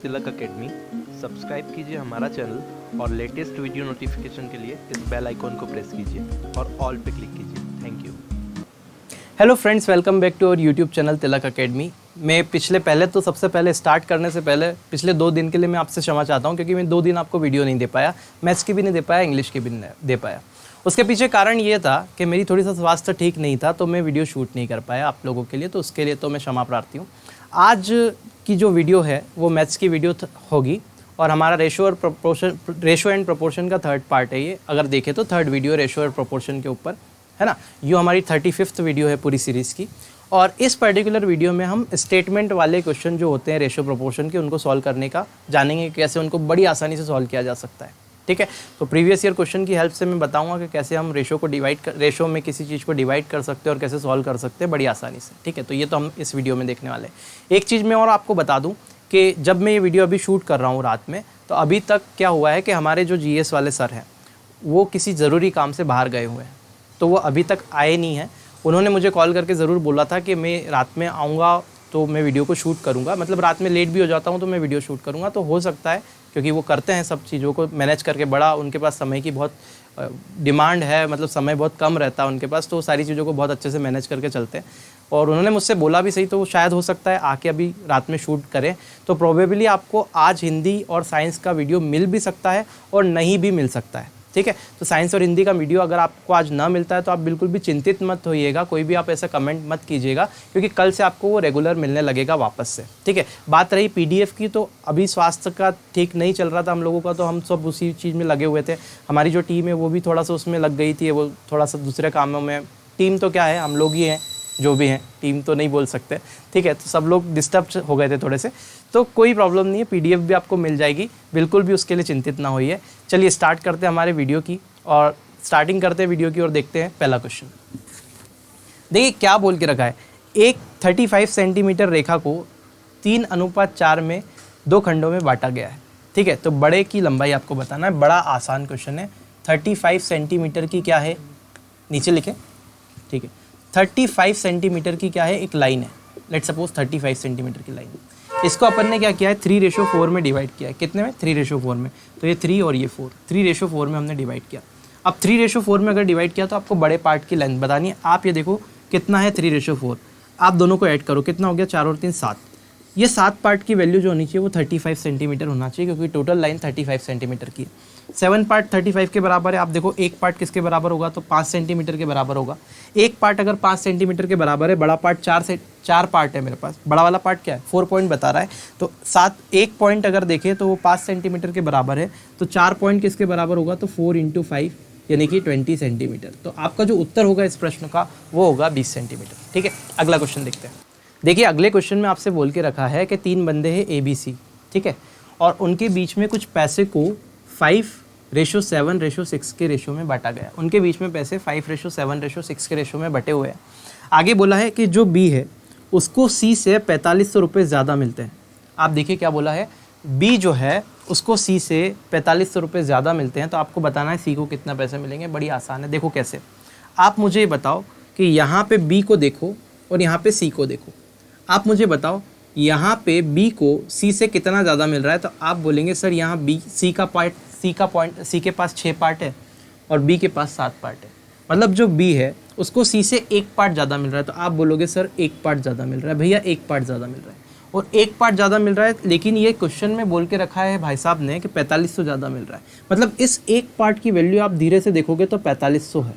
तिलक academy subscribe कीजिए हमारा channel और लेटेस्ट वीडियो नोटिफिकेशन के लिए इस बेल आइकॉन को प्रेस कीजिए और ऑल पे क्लिक कीजिए। Thank you. Hello friends, welcome back to our YouTube channel Tilak academy. मैं सबसे पहले स्टार्ट करने से पहले पिछले 2 दिन के लिए मैं आपसे क्षमा चाहता हूं, क्योंकि मैं 2 दिन आपको वीडियो नहीं दे पाया, मैथ्स की भी नहीं दे पाया, इंग्लिश की भी नहीं दे पाया। उसके पीछे कारण ये था कि मेरी थोड़ी सा स्वास्थ्य ठीक नहीं था, तो मैं वीडियो शूट नहीं कर पाया आप लोगों के लिए, तो उसके लिए तो मैं क्षमा प्रार्थी हूँ। आज की जो वीडियो है वो मैथ्स की वीडियो होगी और हमारा रेशो एंड प्रोपोर्शन का थर्ड पार्ट है ये। अगर देखें तो थर्ड वीडियो रेशो और प्रोपोर्शन के ऊपर है ना। ये हमारी 35th वीडियो है पूरी सीरीज़ की, और इस पर्टिकुलर वीडियो में हम स्टेटमेंट वाले क्वेश्चन जो होते हैं रेशो प्रोपोर्शन के, उनको सॉल्व करने का जानेंगे, कैसे उनको बड़ी आसानी से सॉल्व किया जा सकता है। ठीक है, तो प्रीवियस ईयर क्वेश्चन की हेल्प से मैं बताऊंगा कि कैसे हम रेशो में किसी चीज़ को डिवाइड कर सकते हैं और कैसे सॉल्व कर सकते हैं बड़ी आसानी से। ठीक है, तो ये तो हम इस वीडियो में देखने वाले हैं। एक चीज़ मैं और आपको बता दूं कि जब मैं ये वीडियो अभी शूट कर रहा हूँ रात में, तो अभी तक क्या हुआ है कि हमारे जो GS वाले सर हैं वो किसी ज़रूरी काम से बाहर गए हुए हैं, तो वो अभी तक आए नहीं हैं। उन्होंने मुझे कॉल करके ज़रूर बोला था कि मैं रात में आऊँगा तो मैं वीडियो को शूट करूँगा, मतलब रात में लेट भी हो जाता हूँ तो मैं वीडियो शूट करूँगा। तो हो सकता है, क्योंकि वो करते हैं सब चीज़ों को मैनेज करके, बड़ा उनके पास समय की बहुत डिमांड है, मतलब समय बहुत कम रहता है उनके पास, तो सारी चीज़ों को बहुत अच्छे से मैनेज करके चलते हैं। और उन्होंने मुझसे बोला भी सही, तो वो शायद हो सकता है आके अभी रात में शूट करें, तो प्रोबेबली आपको आज हिंदी और साइंस का वीडियो मिल भी सकता है और नहीं भी मिल सकता है। ठीक है, तो साइंस और हिंदी का वीडियो अगर आपको आज ना मिलता है तो आप बिल्कुल भी चिंतित मत होइएगा, कोई भी आप ऐसा कमेंट मत कीजिएगा, क्योंकि कल से आपको वो रेगुलर मिलने लगेगा वापस से। ठीक है, बात रही PDF की, तो अभी स्वास्थ्य का ठीक नहीं चल रहा था हम लोगों का, तो हम सब उसी चीज़ में लगे हुए थे। हमारी जो टीम है वो भी थोड़ा सा उसमें लग गई थी, वो थोड़ा सा दूसरे कामों में। टीम तो क्या है, हम लोग ही हैं जो भी हैं, टीम तो नहीं बोल सकते। ठीक है, तो सब लोग डिस्टर्ब हो गए थे थोड़े से, तो कोई प्रॉब्लम नहीं है, PDF भी आपको मिल जाएगी, बिल्कुल भी उसके लिए चिंतित ना होइए। चलिए स्टार्ट करते हैं हमारे वीडियो की, और स्टार्टिंग करते हैं वीडियो की और देखते हैं पहला क्वेश्चन। देखिए क्या बोल के रखा है, एक 35 सेंटीमीटर रेखा को 3:4 में 2 खंडों में बांटा गया है। ठीक है, तो बड़े की लंबाई आपको बताना है, बड़ा आसान क्वेश्चन है। 35 सेंटीमीटर की क्या है, नीचे लिखें। ठीक है, 35 सेंटीमीटर की क्या है, एक लाइन है, लेट सपोज 35 सेंटीमीटर की लाइन। इसको अपन ने क्या किया है, 3:4 में डिवाइड किया है। कितने में? 3:4 में। तो ये 3 और ये 4, 3:4 में हमने डिवाइड किया। अब 3:4 में अगर डिवाइड किया तो आपको बड़े पार्ट की लेंथ बतानी है। आप ये देखो कितना है 3:4, आप दोनों को ऐड करो, कितना हो गया, 4 और 3 7। ये 7 पार्ट की वैल्यू जो होनी चाहिए वो 35 सेंटीमीटर होना चाहिए, क्योंकि टोटल लाइन 35 सेंटीमीटर की है। 7 पार्ट 35 के बराबर है। आप देखो एक पार्ट किसके बराबर होगा, तो 5 सेंटीमीटर के बराबर होगा। एक पार्ट अगर 5 सेंटीमीटर के बराबर है, बड़ा पार्ट 4 पार्ट है मेरे पास, बड़ा वाला पार्ट क्या है, 4 पॉइंट बता रहा है, तो 1 पॉइंट अगर देखें तो वो 5 सेंटीमीटर के बराबर है, तो 4 पॉइंट किसके बराबर होगा, तो 4 × 5 यानी कि 20 सेंटीमीटर। तो आपका जो उत्तर होगा इस प्रश्न का वो होगा 20 सेंटीमीटर। ठीक है, अगला क्वेश्चन देखते हैं। देखिए अगले क्वेश्चन में आपसे बोल के रखा है कि 3 बंदे हैं ABC, ठीक है, और उनके बीच में कुछ पैसे को 5:7:6 के रेशो में बांटा गया। उनके बीच में पैसे 5:7:6 के रेशो में बटे हुए हैं। आगे बोला है कि जो B है उसको C से 4500 रुपये ज़्यादा मिलते हैं। आप देखिए क्या बोला है, B जो है उसको C से 4500 रुपये ज़्यादा मिलते हैं, तो आपको बताना है C को कितना पैसे मिलेंगे। बड़ी आसान है, देखो कैसे। आप मुझे बताओ कि यहाँ पे B को देखो और यहाँ पे C को देखो। आप मुझे बताओ यहाँ पे B को C से कितना ज़्यादा मिल रहा है, तो आप बोलेंगे सर यहाँ C के पास 6 पार्ट है और B के पास 7 पार्ट है, मतलब जो B है उसको C से 1 पार्ट ज़्यादा मिल रहा है, तो आप बोलोगे सर 1 पार्ट ज़्यादा मिल रहा है। भैया 1 पार्ट ज़्यादा मिल रहा है और 1 पार्ट ज़्यादा मिल रहा है, लेकिन ये क्वेश्चन में बोल के रखा है भाई साहब ने कि 4500 ज़्यादा मिल रहा है, मतलब इस 1 पार्ट की वैल्यू आप धीरे से देखोगे तो 4500 है,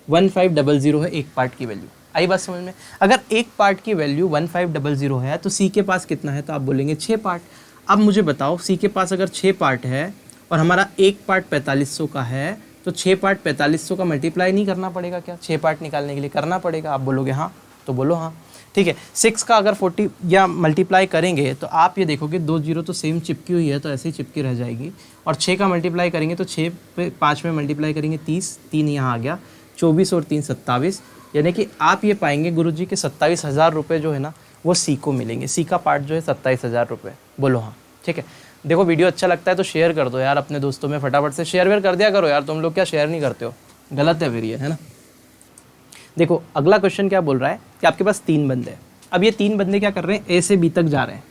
1500 है 1 पार्ट की वैल्यू। आई बात समझ में? अगर 1 पार्ट की वैल्यू 1500 है तो C के पास कितना है, तो आप बोलेंगे 6 पार्ट। अब मुझे बताओ C के पास अगर 6 पार्ट है और हमारा 1 पार्ट 4500 का है, तो 6 पार्ट 4500 का मल्टीप्लाई नहीं करना पड़ेगा क्या? 6 पार्ट निकालने के लिए करना पड़ेगा। आप बोलोगे हाँ, तो बोलो हाँ। ठीक है, 6 का अगर 40 या मल्टीप्लाई करेंगे तो आप ये देखोगे 2 0 तो सेम चिपकी हुई है, तो ऐसे ही चिपकी रह जाएगी। और 6 का मल्टीप्लाई करेंगे तो 6 पे 5 में मल्टीप्लाई करेंगे 30, 3 यहाँ आ गया, 24 और 3 27, यानी कि आप ये पाएंगे गुरुजी के 27,000 रुपये जो है ना वो C को मिलेंगे। C का पार्ट जो है 27,000 रुपये। बोलो हाँ। ठीक है, देखो वीडियो अच्छा लगता है तो शेयर कर दो यार अपने दोस्तों में, फटाफट से शेयर कर दिया करो यार, तुम लोग क्या शेयर नहीं करते हो, गलत है फिर ये, है ना। देखो अगला क्वेश्चन क्या बोल रहा है कि आपके पास 3 बंदे हैं। अब ये 3 बंदे क्या कर रहे हैं, A से B तक जा रहे हैं।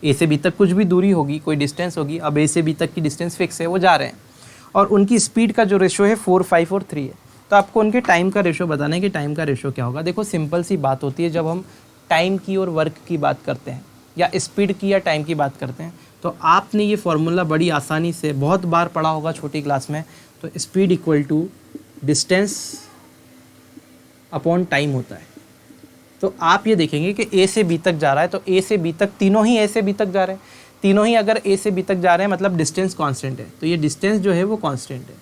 ए से बी तक कुछ भी दूरी होगी, कोई डिस्टेंस होगी, अब ए से बी तक की डिस्टेंस फिक्स है, वो जा रहे हैं और उनकी स्पीड का जो रेशो है 4, 5 और 3 है। तो आपको उनके टाइम का रेशो बताना है कि टाइम का रेशो क्या होगा। देखो सिंपल सी बात होती है, जब हम टाइम की और वर्क की बात करते हैं या स्पीड की या टाइम की बात करते हैं, तो आपने ये फॉर्मूला बड़ी आसानी से बहुत बार पढ़ा होगा छोटी क्लास में। तो speed equal to distance upon time होता है। तो आप ये देखेंगे कि ए से बी तक जा रहा है, तो ए से बी तक, तीनों ही ए से बी तक जा रहे हैं, तीनों ही अगर ए से बी तक जा रहे हैं मतलब डिस्टेंस कांस्टेंट है। तो ये डिस्टेंस जो है वो कांस्टेंट है।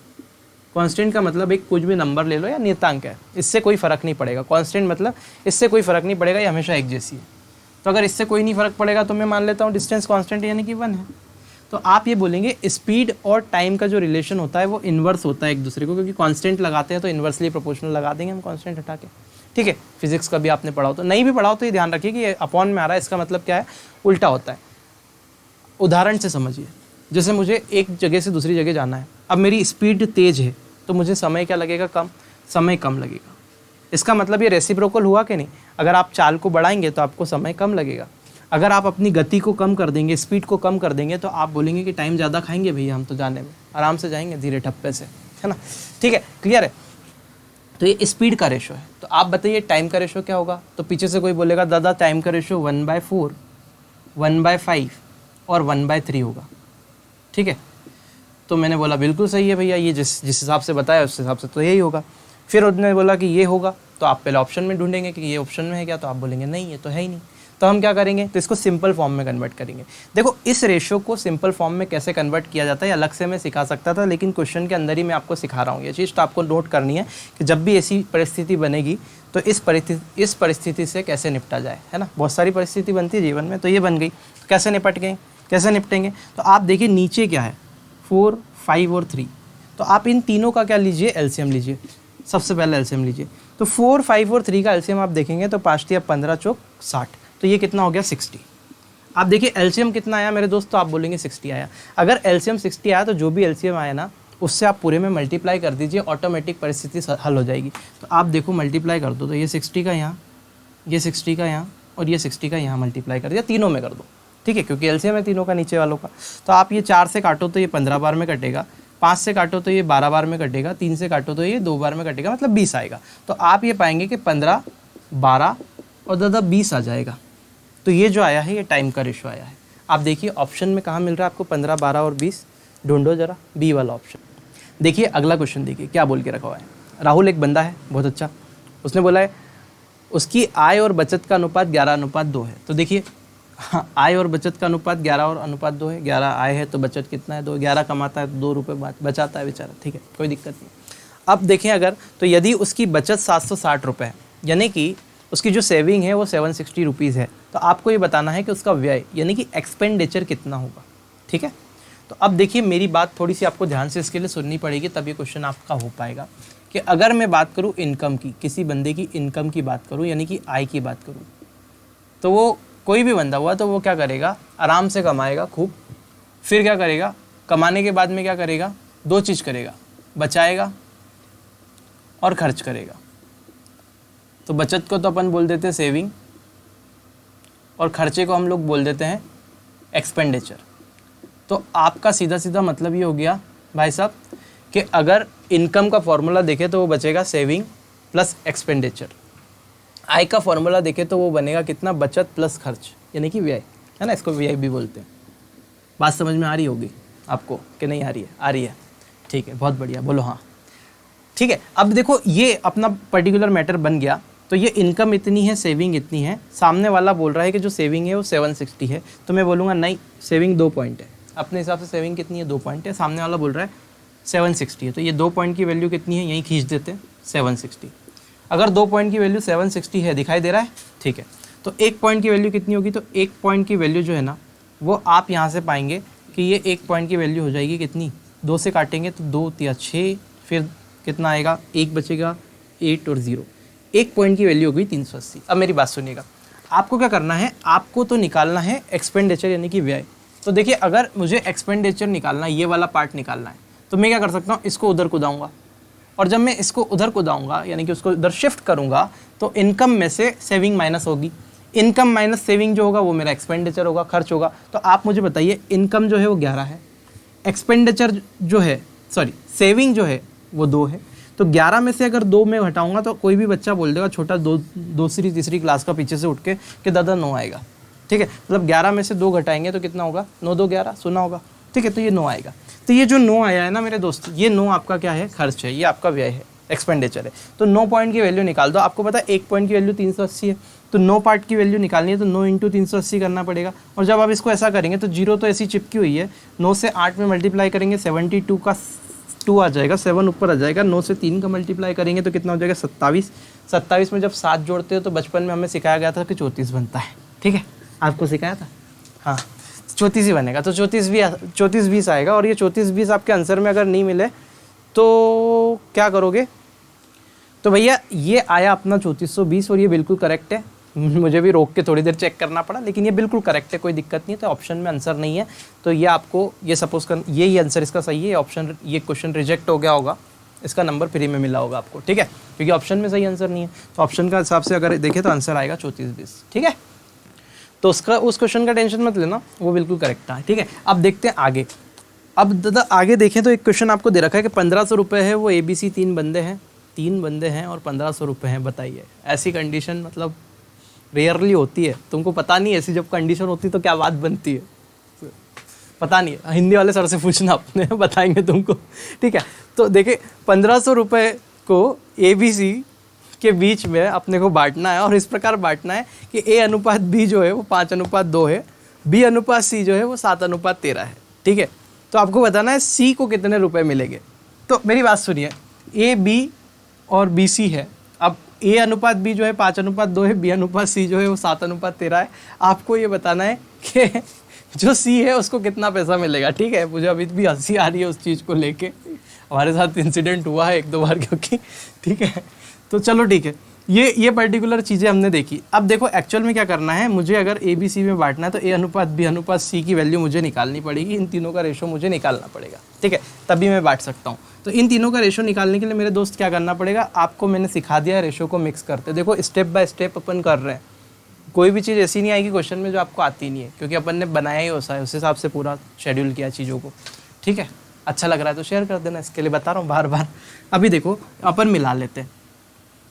कांस्टेंट का मतलब एक कुछ भी नंबर ले लो या नियतांक है, इससे कोई फ़र्क नहीं पड़ेगा। कांस्टेंट मतलब इससे कोई फ़र्क नहीं पड़ेगा, ये हमेशा एक जैसी है। तो अगर इससे कोई नहीं फ़र्क पड़ेगा तो मैं मान लेता हूँ डिस्टेंस कांस्टेंट यानी कि 1 है। तो आप ये बोलेंगे स्पीड और टाइम का जो रिलेशन होता है वो इन्वर्स होता है एक दूसरे को, क्योंकि कांस्टेंट लगाते हैं तो इन्वर्सली प्रोपोर्शनल लगा देंगे हम कांस्टेंट हटा के। ठीक है, फिजिक्स का भी आपने पढ़ा हो, तो नहीं भी पढ़ा हो तो ये ध्यान रखिए कि ये अपॉन में आ रहा है, इसका मतलब क्या है, उल्टा होता है। उदाहरण से समझिए, जैसे मुझे एक जगह से दूसरी जगह जाना है, अब मेरी स्पीड तेज़ है तो मुझे समय क्या लगेगा, कम, समय कम लगेगा। इसका मतलब ये रेसिप्रोकल हुआ कि नहीं। अगर आप चाल को बढ़ाएंगे तो आपको समय कम लगेगा, अगर आप अपनी गति को कम कर देंगे, स्पीड को कम कर देंगे, तो आप बोलेंगे कि टाइम ज़्यादा खाएंगे भैया, हम तो जाने में आराम से जाएंगे धीरे ठप्पे से, है ना। ठीक है, क्लियर है। तो ये स्पीड का रेशो है। तो आप बताइए टाइम का रेशो क्या होगा। तो पीछे से कोई बोलेगा दादा टाइम का रेशो 1/4, 1/5 और 1/3 होगा। ठीक है, तो मैंने बोला बिल्कुल सही है भैया, ये जिस हिसाब से बताया उस हिसाब से तो यही होगा। फिर उन्होंने बोला कि ये होगा, तो आप पहले ऑप्शन में ढूंढेंगे कि ये ऑप्शन में है क्या, तो आप बोलेंगे नहीं ये तो है ही नहीं। तो हम क्या करेंगे, तो इसको सिंपल फॉर्म में कन्वर्ट करेंगे। देखो इस रेशो को सिंपल फॉर्म में कैसे कन्वर्ट किया जाता है अलग से मैं सिखा सकता था, लेकिन क्वेश्चन के अंदर ही मैं आपको सिखा रहा हूँ। ये चीज़ तो आपको नोट करनी है कि जब भी ऐसी परिस्थिति बनेगी तो इस परिस्थिति से कैसे निपटा जाए, है ना। बहुत सारी परिस्थिति बनती है जीवन में, तो ये बन गई, तो कैसे निपटेंगे। तो आप देखिए नीचे क्या है, 4, 5 और 3। तो आप इन तीनों का क्या लीजिए, एलसीएम लीजिए। सबसे पहले एलसीएम लीजिए, तो 4, 5 और 3 का एलसीएम आप देखेंगे तो 5 × 15 = 60। तो ये कितना हो गया, 60। आप देखिए एलसीएम कितना आया मेरे दोस्त, तो आप बोलेंगे 60 आया। अगर एलसीएम 60 आया तो जो भी एलसीएम आया ना उससे आप पूरे में मल्टीप्लाई कर दीजिए, ऑटोमेटिक परिस्थिति हल हो जाएगी। तो आप देखो मल्टीप्लाई कर दो, तो ये 60 का यहाँ, ये 60 का यहाँ और ये 60 का यहाँ मल्टीप्लाई कर दिया, तीनों में कर दो। ठीक है, क्योंकि एलसीएम है तीनों का नीचे वालों का। तो आप ये 4 से काटो तो ये 15 बार में कटेगा, 5 से काटो तो ये 12 बार में कटेगा, 3 से काटो तो ये 2 बार में कटेगा, मतलब 20 आएगा। तो आप ये पाएंगे कि 15, 12 और दादा 20 आ जाएगा। तो ये जो आया है ये टाइम का रेशो आया है। आप देखिए ऑप्शन में कहाँ मिल रहा है आपको 15, 12 और 20, ढूंढो जरा बी वाला ऑप्शन। देखिए अगला क्वेश्चन देखिए क्या बोल के रखा हुआ है। राहुल एक बंदा है बहुत अच्छा, उसने बोला है उसकी आय और बचत का अनुपात 11:2 है। तो देखिए आय और बचत का अनुपात 11:2 है। 11 आय है तो बचत कितना है, 2। 11 कमाता है तो 2 रुपये बचाता है बेचारा, ठीक है, कोई दिक्कत नहीं। अब देखें अगर, तो यदि उसकी बचत 760 रुपये है, यानी कि उसकी जो सेविंग है वो 760 रुपीज़ है, तो आपको ये बताना है कि उसका व्यय यानी कि एक्सपेंडिचर कितना होगा। ठीक है, तो अब देखिए मेरी बात थोड़ी सी आपको ध्यान से इसके लिए सुननी पड़ेगी, तब ये क्वेश्चन आपका हो पाएगा। कि अगर मैं बात करूँ इनकम की, किसी बंदे की इनकम की बात करूँ यानी कि आय की बात करूँ, तो वो कोई भी बंदा हुआ तो वो क्या करेगा, आराम से कमाएगा खूब। फिर क्या करेगा, कमाने के बाद में क्या करेगा, 2 चीज़ करेगा, बचाएगा और खर्च करेगा। तो बचत को तो अपन बोल देते हैं सेविंग और खर्चे को हम लोग बोल देते हैं एक्सपेंडिचर। तो आपका सीधा सीधा मतलब ये हो गया भाई साहब कि अगर इनकम का फॉर्मूला देखें तो वो बचेगा सेविंग प्लस एक्सपेंडिचर। आय का फॉर्मूला देखें तो वो बनेगा कितना, बचत प्लस खर्च यानी कि व्यय, है ना, इसको व्यय भी बोलते हैं। बात समझ में आ रही होगी आपको कि नहीं आ रही है? आ रही है, ठीक है, बहुत बढ़िया, बोलो हाँ। ठीक है, अब देखो ये अपना पर्टिकुलर मैटर बन गया। तो ये इनकम इतनी है, सेविंग इतनी है, सामने वाला बोल रहा है कि जो सेविंग है वो 760 है, तो मैं बोलूँगा नहीं, सेविंग 2 पॉइंट है। अपने हिसाब से सेविंग कितनी है, 2 पॉइंट है, सामने वाला बोल रहा है 760 है, तो ये 2 पॉइंट की वैल्यू कितनी है, यहीं खींच देते हैं 760। अगर 2 पॉइंट की वैल्यू 760 है, दिखाई दे रहा है, ठीक है, तो 1 पॉइंट की वैल्यू कितनी होगी, तो 1 पॉइंट की वैल्यू जो है ना वो आप यहाँ से पाएंगे कि ये 1 पॉइंट की वैल्यू हो जाएगी कितनी, 2 से काटेंगे तो 2 या 6, फिर कितना आएगा, 1 बचेगा, 8 और 0, 1 पॉइंट की वैल्यू हो गई 380। अब मेरी बात सुनिएगा, आपको क्या करना है, आपको तो निकालना है एक्सपेंडिचर यानी कि व्यय। तो देखिए अगर मुझे एक्सपेंडिचर निकालना है, ये वाला पार्ट निकालना है, तो मैं क्या कर सकता हूँ, इसको उधर कुदाऊँगा, और जब मैं इसको उधर कुदाऊँगा यानी कि उसको उधर शिफ्ट करूँगा तो इनकम में से सेविंग माइनस होगी, इनकम माइनस सेविंग जो होगा वो मेरा एक्सपेंडिचर होगा, खर्च होगा। तो आप मुझे बताइए इनकम जो है वो 11 है, एक्सपेंडिचर जो है सेविंग जो है वो 2 है। तो 11 में से अगर 2 में हटाऊंगा तो कोई भी बच्चा बोल देगा छोटा दूसरी तीसरी क्लास का पीछे से उठ के कि दादा 9 आएगा। ठीक है, मतलब 11 में से 2 घटाएंगे तो कितना होगा, 9 2 11, सुना होगा। ठीक है, तो ये 9 आएगा। तो ये जो 9 आया है ना मेरे दोस्त, ये 9 आपका क्या है, खर्च है, ये आपका व्यय है, एक्सपेंडिचर है। तो 9 पॉइंट की वैल्यू निकाल दो। आपको पता है 1 पॉइंट की वैल्यू 380 है, तो 9 पार्ट की वैल्यू निकालनी है तो 9 × 380 करना पड़ेगा। और जब आप इसको ऐसा करेंगे तो 0 तो ऐसी चिपकी हुई है, 9 से 8 में मल्टीप्लाई करेंगे 72 का 2 आ जाएगा, 7 ऊपर आ जाएगा। 9 से 3 का मल्टीप्लाई करेंगे तो कितना हो जाएगा, 27। 27 में जब 7 जोड़ते हो तो बचपन में हमें सिखाया गया था कि 34 बनता है। ठीक है, आपको सिखाया था, हाँ 34 ही बनेगा। तो 34 20 आएगा। और ये 34 20 आपके आंसर में अगर नहीं मिले तो क्या करोगे, तो भैया ये आया अपना 3420 और ये बिल्कुल करेक्ट है। मुझे भी रोक के थोड़ी देर चेक करना पड़ा, लेकिन ये बिल्कुल करेक्ट है, कोई दिक्कत नहीं है। तो ऑप्शन में आंसर नहीं है, तो ये आपको ये सपोज कर ये आंसर इसका सही है। ऑप्शन ये क्वेश्चन रिजेक्ट हो गया होगा, इसका नंबर फ्री में मिला होगा आपको। ठीक है, क्योंकि ऑप्शन में सही आंसर नहीं है। तो ऑप्शन का हिसाब से अगर देखें तो आंसर आएगा 3420। ठीक है, तो उसका उस क्वेश्चन का टेंशन मत लेना, वो बिल्कुल करेक्ट था। ठीक है, अब देखते हैं आगे। अब दादा आगे देखें तो एक क्वेश्चन आपको दे रखा है कि 1500 रुपये है, वो ABC 3 बंदे हैं और 1500 रुपये हैं, बताइए। ऐसी कंडीशन मतलब रेयरली होती है, तुमको पता नहीं ऐसी जब कंडीशन होती तो क्या बात बनती है, पता नहीं है। हिंदी वाले सर से पूछना, अपने बताएंगे तुमको। ठीक है, तो देखिए 1500 रुपये को ABC के बीच में अपने को बांटना है और इस प्रकार बांटना है कि A/B जो है वो 5/2 है, B/C जो है वो 7/13 है। ठीक है, तो आपको बताना है C को कितने रुपए मिलेंगे। तो मेरी बात सुनिए, AB और BC है। अब A/B जो है 5/2 है, B/C जो है वो 7/13 है। आपको ये बताना है कि जो C है उसको कितना पैसा मिलेगा। ठीक है, मुझे अभी भी हंसी आ रही है उस चीज़ को लेके, हमारे साथ इंसिडेंट हुआ है 1-2 बार क्योंकि। ठीक है, तो चलो ठीक है, ये पर्टिकुलर चीज़ें हमने देखी। अब देखो एक्चुअल में क्या करना है, मुझे अगर ABC में बांटना है तो A/B/C की वैल्यू मुझे निकालनी पड़ेगी, इन तीनों का रेशो मुझे निकालना पड़ेगा। ठीक है, तभी मैं बांट सकता हूँ। तो इन तीनों का रेशो निकालने के लिए मेरे दोस्त क्या करना पड़ेगा, आपको मैंने सिखा दिया है रेशो को मिक्स करते। देखो स्टेप बाय स्टेप अपन कर रहे हैं, कोई भी चीज़ ऐसी नहीं आएगी क्वेश्चन में जो आपको आती नहीं है, क्योंकि अपन ने बनाया ही होता है, उस हिसाब से पूरा शेड्यूल किया चीज़ों को। ठीक है, अच्छा लग रहा है तो शेयर कर देना, इसके लिए बता रहा हूँ बार बार। अभी देखो अपन मिला लेते हैं,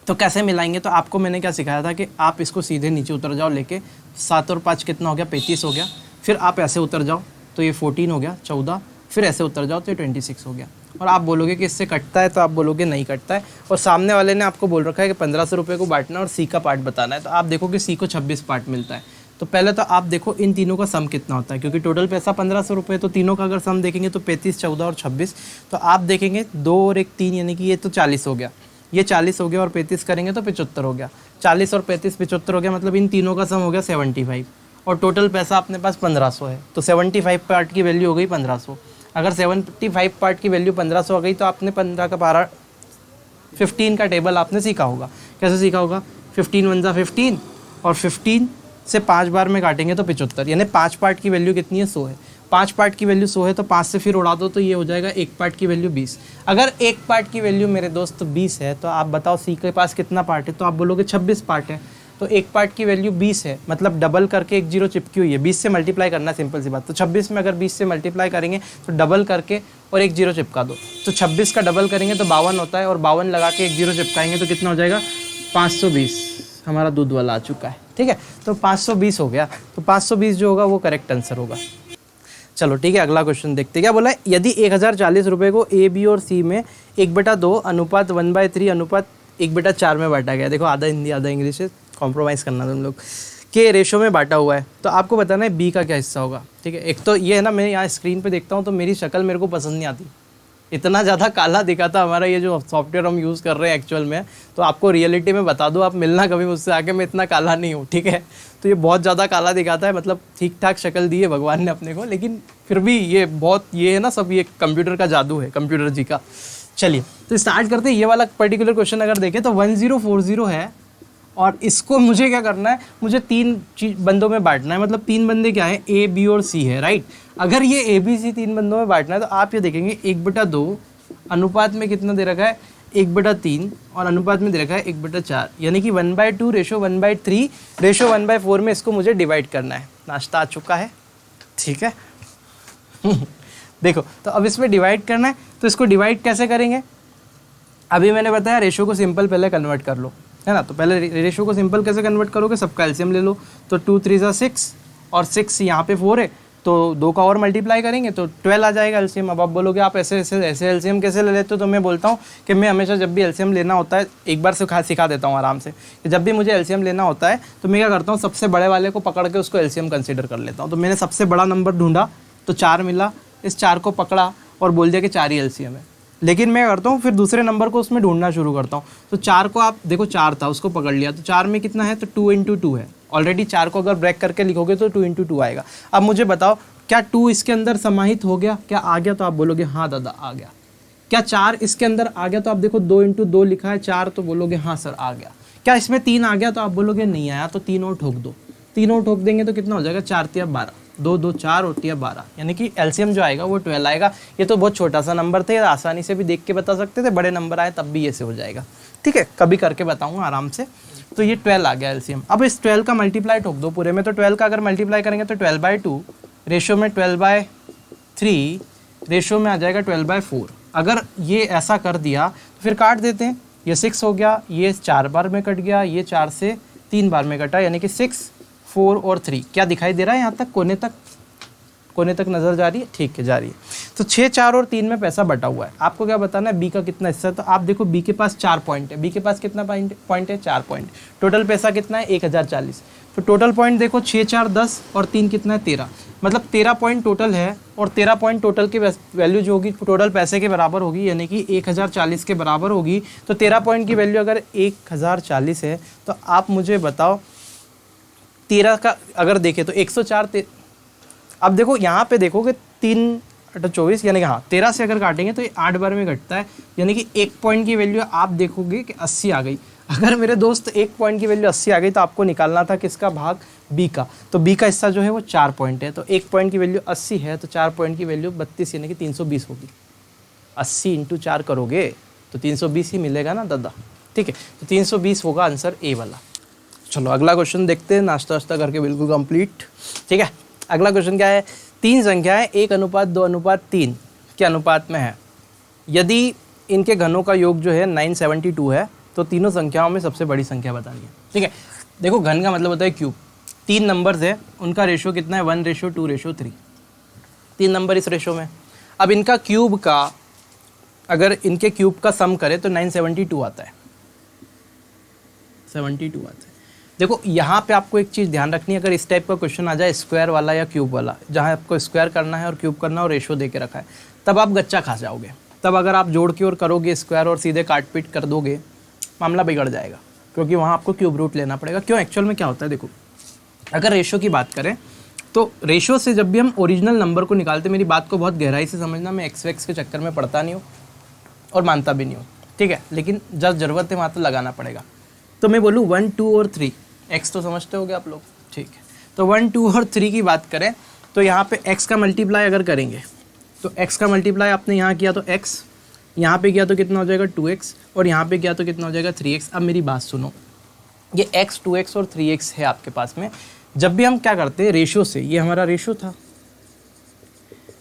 तो कैसे मिलाएंगे, तो आपको मैंने क्या सिखाया था कि आप इसको सीधे नीचे उतर जाओ लेके, 7 और 5 कितना हो गया, 35 हो गया। फिर आप ऐसे उतर जाओ तो ये 14 हो गया, 14। फिर ऐसे उतर जाओ तो ये 26 हो गया। और आप बोलोगे कि इससे कटता है, तो आप बोलोगे नहीं कटता है। और सामने वाले ने आपको बोल रखा है कि 1500 रुपये को बांटना और C का पार्ट बताना है, तो आप देखो कि C को 26 पार्ट मिलता है। तो पहले तो आप देखो इन तीनों का सम कितना होता है, क्योंकि टोटल पैसा 1500 रुपये, तो तीनों का अगर सम देखेंगे तो 35, 14 और 26। तो आप देखेंगे 2 और 1 3, यानी कि ये तो 40 हो गया, ये 40 हो गया, और 35 करेंगे तो 75 हो गया। 40 और 35 75 हो गया, मतलब इन तीनों का सम हो गया 75। और टोटल पैसा अपने पास 1500 है, तो 75 पार्ट की वैल्यू हो गई 1500। अगर 75 पार्ट की वैल्यू 1500 हो गई तो आपने 15 का 12 15 का टेबल आपने सीखा होगा। कैसे सीखा होगा, 15 1 जा 15, और 15 से 5 बार में काटेंगे तो 75, यानी 5 पार्ट की वैल्यू कितनी है, 100 है। 5 पार्ट की वैल्यू 100 है, तो 5 से फिर उड़ा दो तो ये हो जाएगा 1 पार्ट की वैल्यू 20। अगर 1 पार्ट की वैल्यू मेरे दोस्त 20 है, तो आप बताओ C के पास कितना पार्ट है, तो आप बोलोगे 26 पार्ट है। तो 1 पार्ट की वैल्यू 20 है, मतलब डबल करके एक 0 चिपकी हुई है, 20 से मल्टीप्लाई करना, सिंपल सी बात। तो 26 में अगर 20 से मल्टीप्लाई करेंगे तो डबल करके और एक 0 चिपका दो, तो 26 का डबल करेंगे तो 52 होता है, और 52 लगा के एक 0 चिपकाएंगे तो कितना हो जाएगा, 520। हमारा दूध वाला आ चुका है। ठीक है, तो 520 हो गया। तो 520 जो होगा वो करेक्ट आंसर होगा। चलो ठीक है, अगला क्वेश्चन देखते हैं। क्या बोला है, यदि 1040 रुपये को A, B और C में 1/2 अनुपात 1/3 अनुपात 1/4 में बांटा गया। देखो आधा हिंदी आधा इंग्लिश है, कॉम्प्रोमाइज़ करना तुम लोग, के रेशो में बांटा हुआ है, तो आपको बताना है B का क्या हिस्सा होगा। ठीक है, एक तो ये है ना, मैं यहाँ स्क्रीन पे देखता हूँ तो मेरी शक्ल मेरे को पसंद नहीं आती, इतना ज़्यादा काला दिखाता हमारा ये जो सॉफ्टवेयर हम यूज़ कर रहे हैं एक्चुअल में। तो आपको रियलिटी में बता दूँ, आप मिलना कभी मुझसे आके, मैं इतना काला नहीं हूँ। ठीक है, तो ये बहुत ज़्यादा काला दिखाता है, मतलब ठीक ठाक शक्ल दी है भगवान ने अपने को, लेकिन फिर भी ये बहुत, ये है ना सब, ये कंप्यूटर का जादू है, कंप्यूटर जी का। चलिए तो स्टार्ट करते हैं। ये वाला पर्टिकुलर क्वेश्चन अगर देखें तो 1040 है, और इसको मुझे क्या करना है, मुझे 3 बंदों में बांटना है। मतलब 3 बंदे क्या है, A, B और C है, राइट। अगर ये A, B, C 3 बंदों में बांटना है तो आप ये देखेंगे 1/2 अनुपात में कितना दे रखा है, 1/3 और अनुपात में दे रखा है 1/4, यानी कि 1/2 रेशो 1/3 रेशो 1/4 में इसको मुझे डिवाइड करना है। नाश्ता आ चुका है, ठीक है। देखो, तो अब इसमें डिवाइड करना है, तो इसको डिवाइड कैसे करेंगे? अभी मैंने बताया रेशो को सिंपल पहले कन्वर्ट कर लो, है ना। तो पहले रेशो को सिंपल कैसे कन्वर्ट करोगे? सबका एलसीएम ले लो। तो 2 3 6 और 6 यहाँ पे 4 है, तो 2 का और मल्टीप्लाई करेंगे तो 12 आ जाएगा एलसीएम। अब आप बोलोगे आप ऐसे एलसीएम कैसे ले लेते हो? तो मैं बोलता हूँ कि मैं हमेशा जब भी एलसीएम लेना होता है, एक बार सिखा देता हूँ आराम से, कि जब भी मुझे एलसीएम लेना होता है तो मैं क्या करता हूँ, सबसे बड़े वाले को पकड़ के उसको एलसीएम कंसीडर कर लेता हूँ। तो मैंने सबसे बड़ा नंबर ढूंढा तो 4 मिला, इस 4 को पकड़ा और बोल दिया कि 4 ही एलसीएम है। लेकिन मैं करता हूँ फिर दूसरे नंबर को उसमें ढूंढना शुरू करता हूँ। तो 4 को आप देखो, 4 था, उसको पकड़ लिया, तो 4 में कितना है? तो 2 × 2 है। ऑलरेडी 4 को अगर ब्रेक करके लिखोगे तो 2 × 2 आएगा। अब मुझे बताओ, क्या 2 इसके अंदर समाहित हो गया? क्या आ गया? तो आप बोलोगे हाँ दादा आ गया। क्या 4 इसके अंदर आ गया? तो आप देखो 2 × 2 लिखा है 4, तो बोलोगे हाँ सर आ गया। क्या इसमें 3 आ गया? तो आप बोलोगे नहीं आया, तो 3 और ठोक दो। 3 और ठोक देंगे तो कितना हो जाएगा? 4 × 12, 2 2 4 और 12, यानी कि एलसीएम जो आएगा वो 12 आएगा। ये तो बहुत छोटा सा नंबर थे, आसानी से भी देख के बता सकते थे, बड़े नंबर आए तब भी ऐसे हो जाएगा, ठीक है। कभी करके बताऊंगा आराम से। तो ये 12 आ गया एलसीएम। अब इस 12 का मल्टीप्लाई ठोक दो पूरे में, तो 12 का अगर मल्टीप्लाई करेंगे तो 12/2 रेशो में 12/3 रेशो में आ जाएगा 12/4। अगर ये ऐसा कर दिया तो फिर काट देते हैं। ये 6 हो गया, ये 4 बार में कट गया, ये 4 से 3 बार में कटा, यानी कि 6 4 और 3। क्या दिखाई दे रहा है यहाँ तक? कोने तक नजर जा रही है? ठीक है, जा रही है। तो 6 4 और 3 में पैसा बटा हुआ है। आपको क्या बताना है? बी का कितना हिस्सा है? तो आप देखो बी के पास 4 पॉइंट है। बी के पास कितना पॉइंट है? 4 पॉइंट। टोटल पैसा कितना है? 1040। तो टोटल पॉइंट देखो 6 4 10 और 3 कितना है? 13। मतलब 13 पॉइंट टोटल है, और 13 पॉइंट टोटल की वैल्यू जो होगी टोटल पैसे के बराबर होगी, यानी कि 1040 के बराबर होगी। तो 13 पॉइंट की वैल्यू अगर 1040 है तो आप मुझे बताओ 13 का अगर देखें तो 104। अब देखो यहाँ पे देखोगे 3 8 24, यानी कि हाँ 13 से अगर काटेंगे तो ये 8 बार में घटता है, यानी कि 1 पॉइंट की वैल्यू आप देखोगे कि 80 आ गई। अगर मेरे दोस्त 1 पॉइंट की वैल्यू 80 आ गई तो आपको निकालना था किसका भाग? बी का। तो बी का हिस्सा जो है वो 4 पॉइंट है, तो 1 पॉइंट की वैल्यू 80 है, तो 4 पॉइंट की वैल्यू 32 यानी कि 320 होगी। 80 × 4 करोगे तो 320 ही मिलेगा ना दादा, ठीक है। तो 320 होगा आंसर ए वाला। चलो अगला क्वेश्चन देखते हैं, नाश्ता वाश्ता करके बिल्कुल कंप्लीट, ठीक है। अगला क्वेश्चन क्या है? 3 संख्याएं 1:2:3 के अनुपात में है। यदि इनके घनों का योग जो है 972 है, तो तीनों संख्याओं में सबसे बड़ी संख्या बतानी है, ठीक है। देखो घन का मतलब होता है क्यूब। 3 नंबर्स है, उनका रेशो कितना है? 1:2:3। 3 नंबर इस रेशो में। अब इनका क्यूब का, अगर इनके क्यूब का सम करें तो 972 आता है, 72 आता है। देखो यहाँ पे आपको एक चीज़ ध्यान रखनी है, अगर इस टाइप का क्वेश्चन आ जाए स्क्वायर वाला या क्यूब वाला, जहाँ आपको स्क्वायर करना है और क्यूब करना है और रेशो दे के रखा है, तब आप गच्चा खा जाओगे। तब अगर आप जोड़ के और करोगे स्क्वायर और सीधे काट पीट कर दोगे, मामला बिगड़ जाएगा, क्योंकि वहाँ आपको क्यूब रूट लेना पड़ेगा। क्यों? एक्चुअल में क्या होता है, देखो अगर रेशो की बात करें तो रेशो से जब भी हम ओरिजिनल नंबर को निकालते, मेरी बात को बहुत गहराई से समझना, मैं एक्स वैक्स के चक्कर में पढ़ता नहीं हूँ और मानता भी नहीं हूँ, ठीक है, लेकिन जब ज़रूरत है वहाँ तो लगाना पड़ेगा। तो मैं बोलूँ 1 2 और 3, एक्स तो समझते होगे आप लोग, ठीक है। तो 1 2 और 3 की बात करें तो यहाँ पे एक्स का मल्टीप्लाई अगर करेंगे तो एक्स का मल्टीप्लाई आपने यहाँ किया तो एक्स, यहाँ पे किया तो कितना हो जाएगा 2x, और यहाँ पे किया तो कितना हो जाएगा 3x। अब मेरी बात सुनो, ये x 2x और 3x है आपके पास में। जब भी हम क्या करते हैं रेशो से, ये हमारा रेशो था,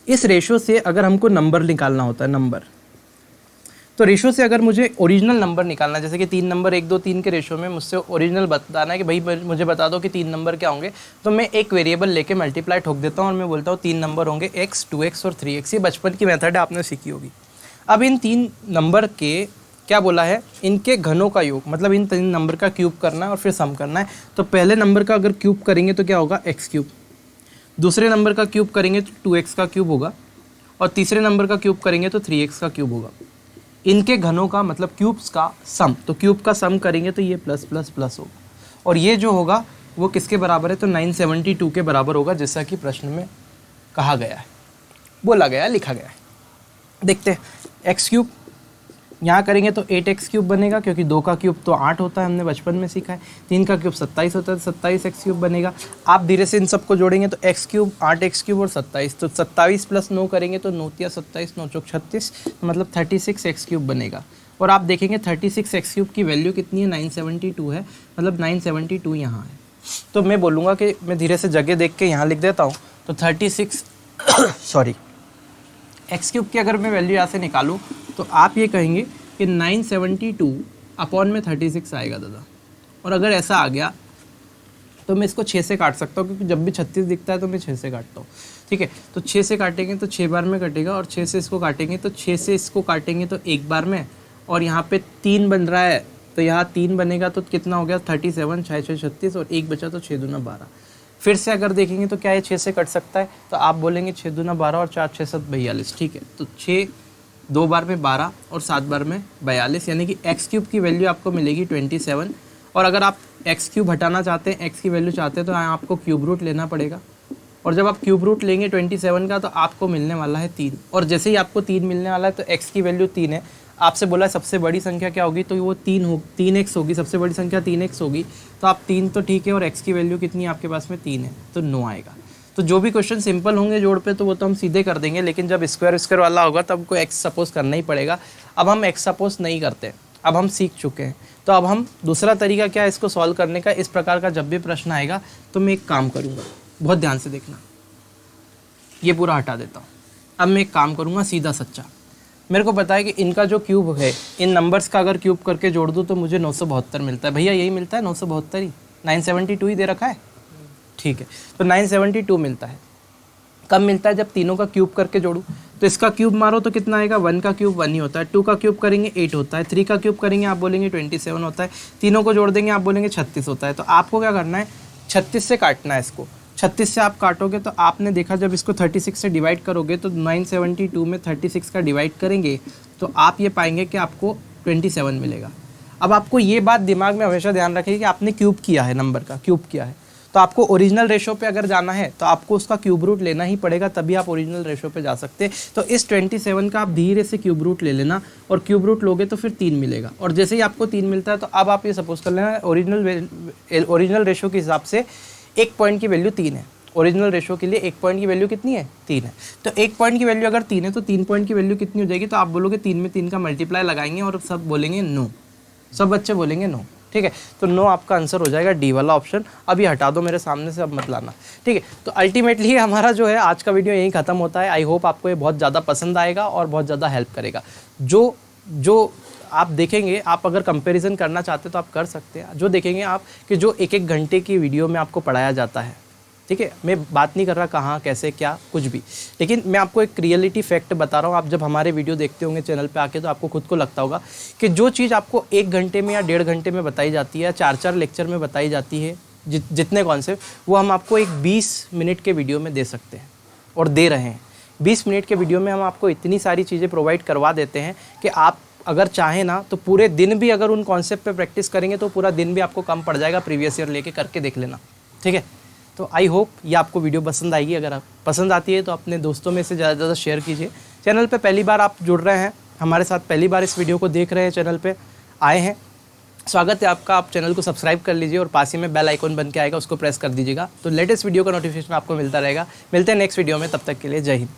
इस रेशो से अगर हमको नंबर निकालना होता है, नंबर, तो रेशो से अगर मुझे ओरिजिनल नंबर निकालना है, जैसे कि 3 नंबर 1 2 3 के रेशो में मुझसे ओरिजिनल बताना है कि भाई मुझे बता दो कि 3 नंबर क्या होंगे, तो मैं एक वेरिएबल लेके मल्टीप्लाई ठोक देता हूँ और मैं बोलता हूँ 3 नंबर होंगे x 2x और 3x। ये बचपन की मेथड है, आपने सीखी होगी। अब इन 3 नंबर के क्या बोला है, इनके घनों का योग, मतलब इन 3 नंबर का क्यूब करना है और फिर सम करना है। तो पहले नंबर का अगर क्यूब करेंगे तो क्या होगा, x क्यूब। दूसरे नंबर का क्यूब करेंगे तो 2x का क्यूब होगा, और तीसरे नंबर का क्यूब करेंगे तो 3x का क्यूब होगा। इनके घनों का मतलब क्यूब्स का सम, तो क्यूब का सम करेंगे तो ये प्लस प्लस प्लस होगा, और ये जो होगा वो किसके बराबर है, तो 972 के बराबर होगा, जैसा कि प्रश्न में कहा गया है, बोला गया है, लिखा गया है। देखते हैं एक्स क्यूब यहाँ करेंगे तो 8x क्यूब बनेगा, क्योंकि 2 का क्यूब तो 8 होता है, हमने बचपन में सीखा है। 3 का क्यूब 27 होता है, तो 27x क्यूब बनेगा। आप धीरे से इन सबको जोड़ेंगे तो x क्यूब 8x क्यूब और 27, तो 27 + 9 करेंगे तो 9 × 27 9 × 36, तो मतलब 36x क्यूब बनेगा। और आप देखेंगे 36 एक्स क्यूब की वैल्यू कितनी है, 972 है, मतलब 972 यहाँ है। तो मैं बोलूँगा कि मैं धीरे से जगह देख के यहाँ लिख देता हूँ। तो 36 सॉरी एक्स क्यूब की अगर मैं वैल्यू यहाँ से निकालूँ तो आप ये कहेंगे कि 972 अपॉन में 36 आएगा दादा। और अगर ऐसा आ गया तो मैं इसको 6 से काट सकता हूँ, क्योंकि जब भी 36 दिखता है तो मैं 6 से काटता हूँ। ठीक है, तो 6 से काटेंगे तो 6 बार में कटेगा, और 6 से इसको काटेंगे तो 6 से इसको काटेंगे तो एक बार में, और यहाँ पे 3 बन रहा है तो यहाँ 3 बनेगा तो कितना हो गया 37, 6 6 36 और एक बचा तो 6 दूना 12। फिर से अगर देखेंगे तो क्या ये 6 से कट सकता है, तो आप बोलेंगे 6 दूना 12 और 4 6 7 42। ठीक है, तो 6 2 बार में 12 और 7 बार में 42, यानी कि एक्स क्यूब की वैल्यू आपको मिलेगी 27। और अगर आप एक्स क्यूब हटाना चाहते हैं, एक्स की वैल्यू चाहते हैं, तो यहाँ आपको क्यूब रूट लेना पड़ेगा। और जब आप क्यूब रूट लेंगे 27 का तो आपको मिलने वाला है 3। और जैसे ही आपको 3 मिलने वाला है तो एक्स की वैल्यू 3 है। आपसे बोला है सबसे बड़ी संख्या क्या होगी, तो वो 3x होगी, सबसे बड़ी संख्या 3x होगी। तो आप 3 तो ठीक है, और एक्स की वैल्यू कितनी है आपके पास में 3 है, तो 9 आएगा। तो जो भी क्वेश्चन सिंपल होंगे जोड़ पे तो वो तो हम सीधे कर देंगे, लेकिन जब स्क्वायर वाला होगा तब हमको एक्स सपोज करना ही पड़ेगा। अब हम एक्स सपोज नहीं करते, अब हम सीख चुके हैं। तो अब हम दूसरा तरीका क्या है इसको सॉल्व करने का, इस प्रकार का जब भी प्रश्न आएगा तो मैं एक काम करूँगा, बहुत ध्यान से देखना, ये पूरा हटा देता हूँ। अब मैं एक काम करूँगा सीधा सच्चा। मेरे को पता है कि इनका जो क्यूब है, इन नंबर्स का अगर क्यूब करके जोड़ दूँ तो मुझे 972 मिलता है। भैया यही मिलता है 972 ही, 972 ही दे रखा है। ठीक है, तो 972 मिलता है। कब मिलता है, जब तीनों का क्यूब करके जोड़ूँ। तो इसका क्यूब मारो तो कितना आएगा, 1 का क्यूब 1 ही होता है, 2 का क्यूब करेंगे 8 होता है, 3 का क्यूब करेंगे आप बोलेंगे 27 होता है, तीनों को जोड़ देंगे आप बोलेंगे 36 होता है। तो आपको क्या करना है, 36 से काटना है इसको। 36 से आप काटोगे तो आपने देखा जब इसको 36 से डिवाइड करोगे तो 972 में 36 का डिवाइड करेंगे तो आप ये पाएंगे कि आपको 27 मिलेगा। अब आपको ये बात दिमाग में हमेशा ध्यान रखिए कि आपने क्यूब किया है, नंबर का क्यूब किया है, तो आपको ओरिजिनल रेशो पे अगर जाना है तो आपको उसका क्यूब रूट लेना ही पड़ेगा, तभी आप ओरिजिनल रेशो पे जा सकते हैं। तो इस 27 का आप धीरे से क्यूब रूट ले लेना, और क्यूब रूट लोगे तो फिर 3 मिलेगा। और जैसे ही आपको 3 मिलता है तो अब आप ये सपोज कर लेना ओरिजिनल रेशो के हिसाब से 1 पॉइंट की वैल्यू 3 है। ओरिजिनल रेशो के लिए 1 पॉइंट की वैल्यू कितनी है, 3 है। तो 1 पॉइंट की वैल्यू अगर 3 है तो 3 पॉइंट की वैल्यू कितनी हो जाएगी, तो आप बोलोगे 3 में 3 का मल्टीप्लाई लगाएंगे और सब बोलेंगे 9, सब बच्चे बोलेंगे 9। ठीक है, तो 9 आपका आंसर हो जाएगा, डी वाला ऑप्शन। अब ये हटा दो मेरे सामने से, अब मत लाना। ठीक है, तो अल्टीमेटली हमारा जो है आज का वीडियो यहीं खत्म होता है। आई होप आपको ये बहुत ज़्यादा पसंद आएगा और बहुत ज़्यादा हेल्प करेगा। जो आप देखेंगे, आप अगर कंपैरिजन करना चाहते तो आप कर सकते हैं। जो देखेंगे आप कि जो 1-1 घंटे की वीडियो में आपको पढ़ाया जाता है, ठीक है, मैं बात नहीं कर रहा कहाँ कैसे क्या कुछ भी, लेकिन मैं आपको एक रियलिटी फैक्ट बता रहा हूँ। आप जब हमारे वीडियो देखते होंगे चैनल पे आके तो आपको खुद को लगता होगा कि जो चीज़ आपको 1 घंटे में या 1.5 घंटे में बताई जाती है, 4-4 लेक्चर में बताई जाती है, जितने कॉन्सेप्ट, वो हम आपको एक 20 मिनट के वीडियो में दे सकते हैं और दे रहे हैं। 20 मिनट के वीडियो में हम आपको इतनी सारी चीज़ें प्रोवाइड करवा देते हैं कि आप अगर चाहें ना तो पूरे दिन भी अगर उन कॉन्सेप्ट पे प्रैक्टिस करेंगे तो पूरा दिन भी आपको कम पड़ जाएगा। प्रीवियस ईयर लेके करके देख लेना, ठीक है। तो आई होप ये आपको वीडियो पसंद आएगी। अगर आप पसंद आती है तो अपने दोस्तों में से ज़्यादा से ज़्यादा शेयर कीजिए। चैनल पे पहली बार आप जुड़ रहे हैं हमारे साथ, पहली बार इस वीडियो को देख रहे हैं, चैनल पे आए हैं, स्वागत है आपका। आप चैनल को सब्सक्राइब कर लीजिए और पास ही में बेल आइकॉन बन के आएगा, उसको प्रेस कर दीजिएगा, तो लेटेस्ट वीडियो का नोटिफिकेशन आपको मिलता रहेगा। मिलते हैं नेक्स्ट वीडियो में, तब तक के लिए जय हिंद।